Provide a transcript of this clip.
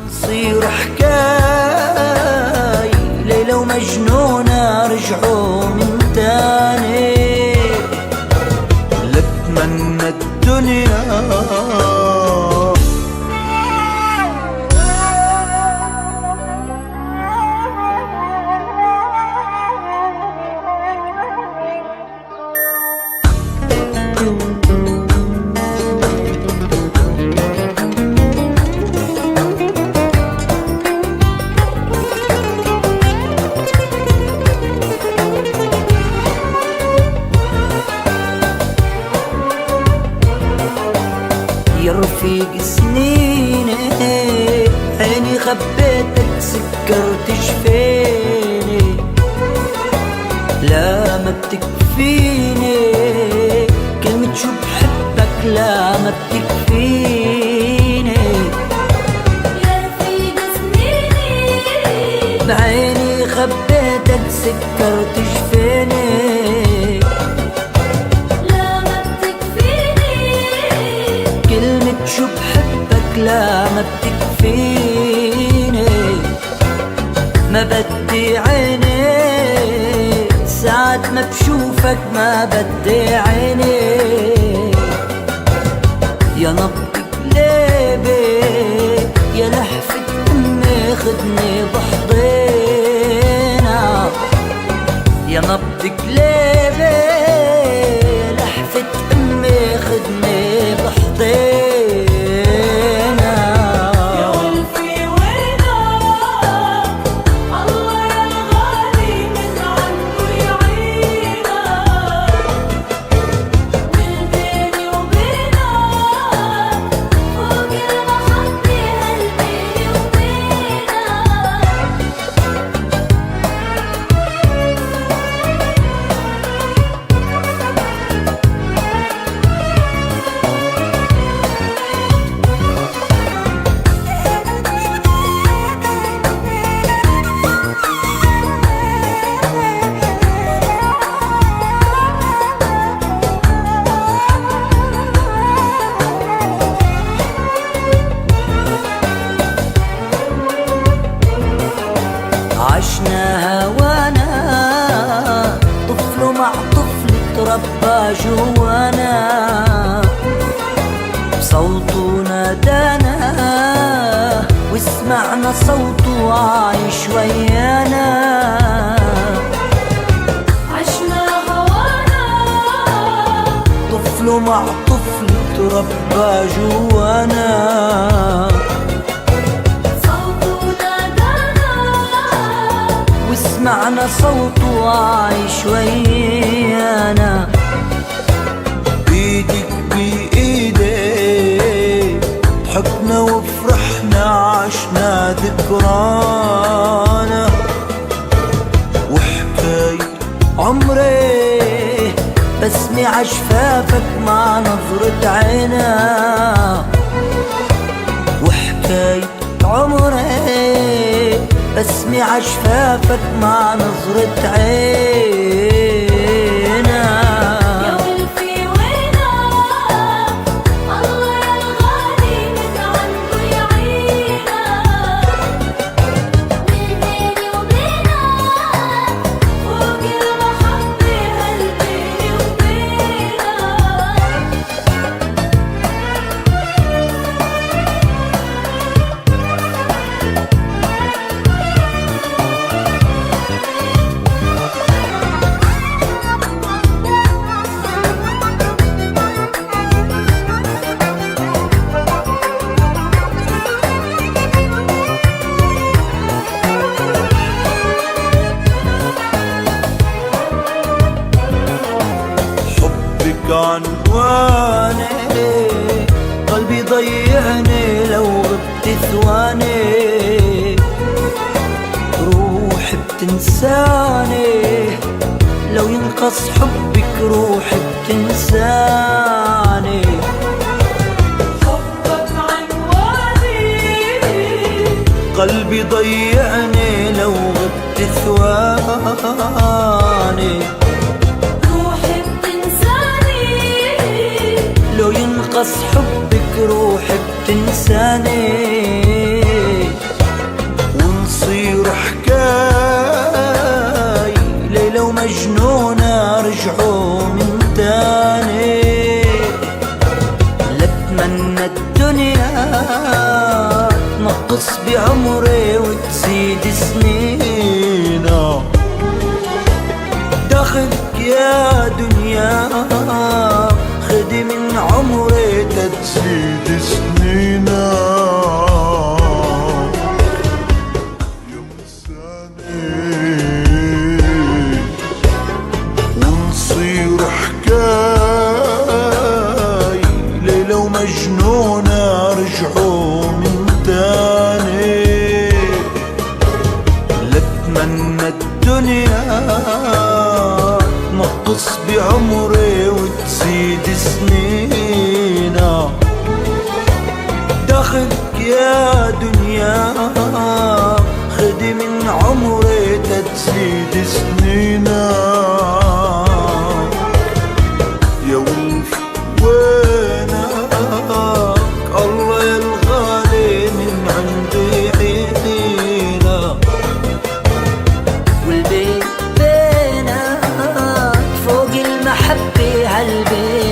تصير حكاي ليلى ومجنونة رجعوا من تاني لتمنى الدنيا. يا رفيق سنيني عيني خبيتك سكرت جفيني، لا ما بتكفيني كلمة شو بحبك، لا ما بتكفيني. يا رفيق سنيني بعيني خبيتك سكرت جفيني، شو بحبك لا ما بتكفيني. ما بدي عيني ساعة ما بشوفك، ما بدي عيني. يا نبض قلبي يا لحفة أمي خدني بحضينا، يا نبض قلبي لحفة أمي خدني بحضينا. عشنا هوانا طفل مع طفل تربى جوانا، بصوته نادانا وسمعنا صوته عايش ويانا. عشنا هوانا طفل مع طفل تربى جوانا، سمعنا صوته عايش ويانا. بيدك بإيدي ضحكنا وفرحنا عشنا ذكرانا، وحكاية عمري بسمع عشفافك مع نظرة عينا، وحكاية عمري بسمع عشفافك مع نظرة عينا. يا ولفي وينك الله يا الغالي من عنده يعينا، من بيني وبينك فوق المحبة هالبيني وبينك. عنواني قلبي ضيعني لو غبت ثواني، روحي بتنساني لو ينقص حبك، روحي بتنساني. حبك عنواني قلبي ضيعني لو غبت ثواني، لو ينقص حبك روحي بتنساني. نقص بعمري وتزيد سنينا. داخلك يا دنيا خدي من عمري تزيد سنينا. ونصير حكاي ليلة ومجنونة رجعوا من تاني. لأتمنى الدنيا نقص بعمري وتزيد سنينا. داخلك يا دنيا خدي من عمري تزيد سنينا. يا ولف وينك الله يا الغالي من عندي حينا. والبيت بينك فوق المحبة هالبيت